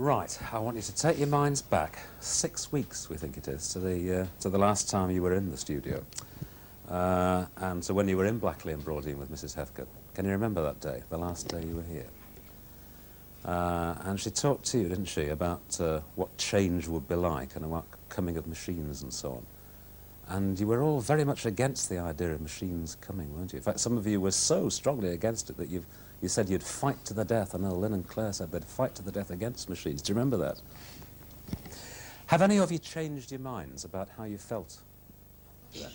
Right, I want you to take your minds back 6 weeks, we think it is, to the last time you were in the studio, and to when you were in Blackley and Broadine with Mrs. Heathcote. Can you remember that day, the last day you were here? And she talked to you, didn't she, about what change would be like and about coming of machines and so on. And you were all very much against the idea of machines coming, weren't you? In fact, some of you were so strongly against it that you said you'd fight to the death. I know Lynn and Claire said they'd fight to the death against machines. Do you remember that? Have any of you changed your minds about how you felt then?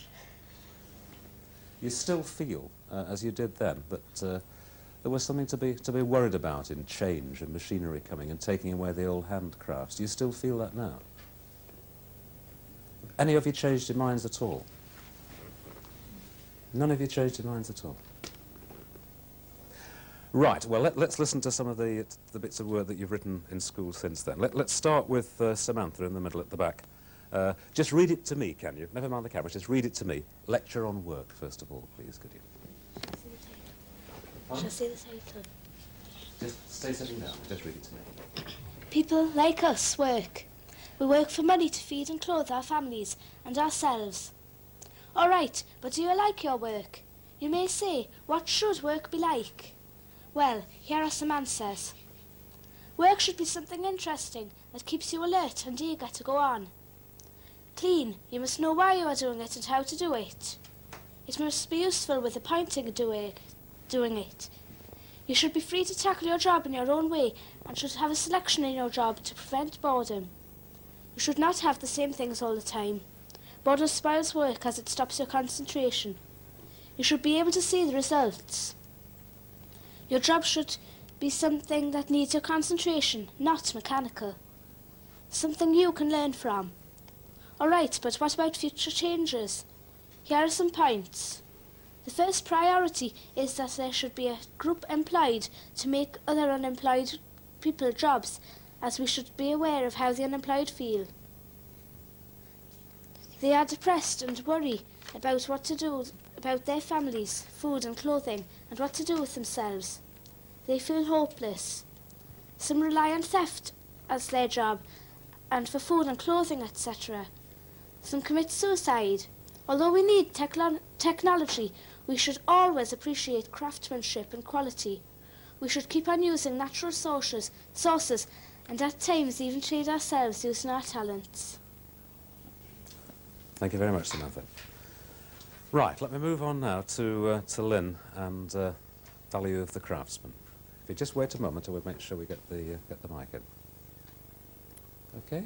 You still feel, as you did then, that there was something to be worried about in change and machinery coming and taking away the old handcrafts. Do you still feel that now? Any of you changed your minds at all? None of you changed your minds at all? Right, well, let's listen to some of the bits of work that you've written in school since then. Let's start with Samantha in the middle at the back. Just read it to me, can you? Never mind the camera, just read it to me. Lecture on work, first of all, please, could you? Shall I say the title? Just stay sitting down, just read it to me. People like us work. We work for money to feed and clothe our families and ourselves. All right, but do you like your work? You may say, what should work be like? Well, here are some answers. Work should be something interesting that keeps you alert and eager to go on. Clean, you must know why you are doing it and how to do it. It must be useful with a point in doing it. You should be free to tackle your job in your own way and should have a selection in your job to prevent boredom. You should not have the same things all the time. Boredom spoils work as it stops your concentration. You should be able to see the results. Your job should be something that needs your concentration, not mechanical. Something you can learn from. All right, but what about future changes? Here are some points. The first priority is that there should be a group employed to make other unemployed people jobs, as we should be aware of how the unemployed feel. They are depressed and worry about what to do about their families, food and clothing, and what to do with themselves. They feel hopeless. Some rely on theft as their job, and for food and clothing, etc. Some commit suicide. Although we need technology, we should always appreciate craftsmanship and quality. We should keep on using natural sources and at times even trade ourselves using our talents. Thank you very much, Samantha. Right, let me move on now to Lynn and value of the craftsman. If you just wait a moment, I will make sure we get the mic in. Okay?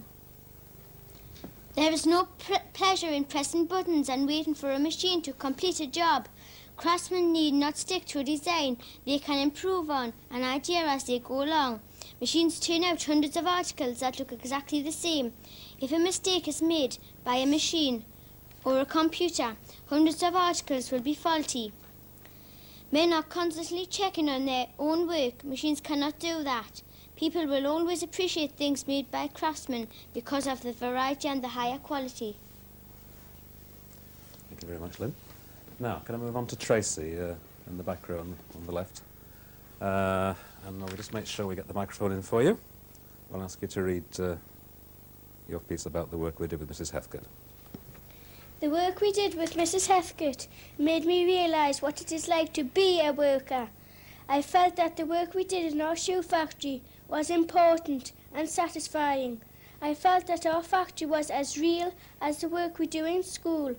There is no pleasure in pressing buttons and waiting for a machine to complete a job. Craftsmen need not stick to a design they can improve on an idea as they go along. Machines turn out hundreds of articles that look exactly the same. If a mistake is made by a machine or a computer, hundreds of articles will be faulty. Men are constantly checking on their own work. Machines cannot do that. People will always appreciate things made by craftsmen because of the variety and the higher quality. Thank you very much, Lynn. Now, can I move on to Tracy in the back row on the left? And we'll just make sure we get the microphone in for you. I'll ask you to read your piece about the work we did with Mrs. Heathcote. The work we did with Mrs. Heathcote made me realise what it is like to be a worker. I felt that the work we did in our shoe factory was important and satisfying. I felt that our factory was as real as the work we do in school.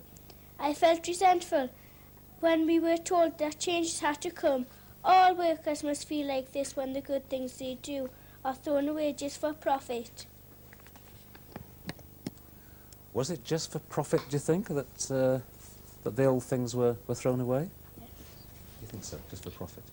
I felt resentful when we were told that changes had to come. All workers must feel like this when the good things they do are thrown away just for profit. Was it just for profit, do you think, that the old things were thrown away? Yes. You think so, just for profit?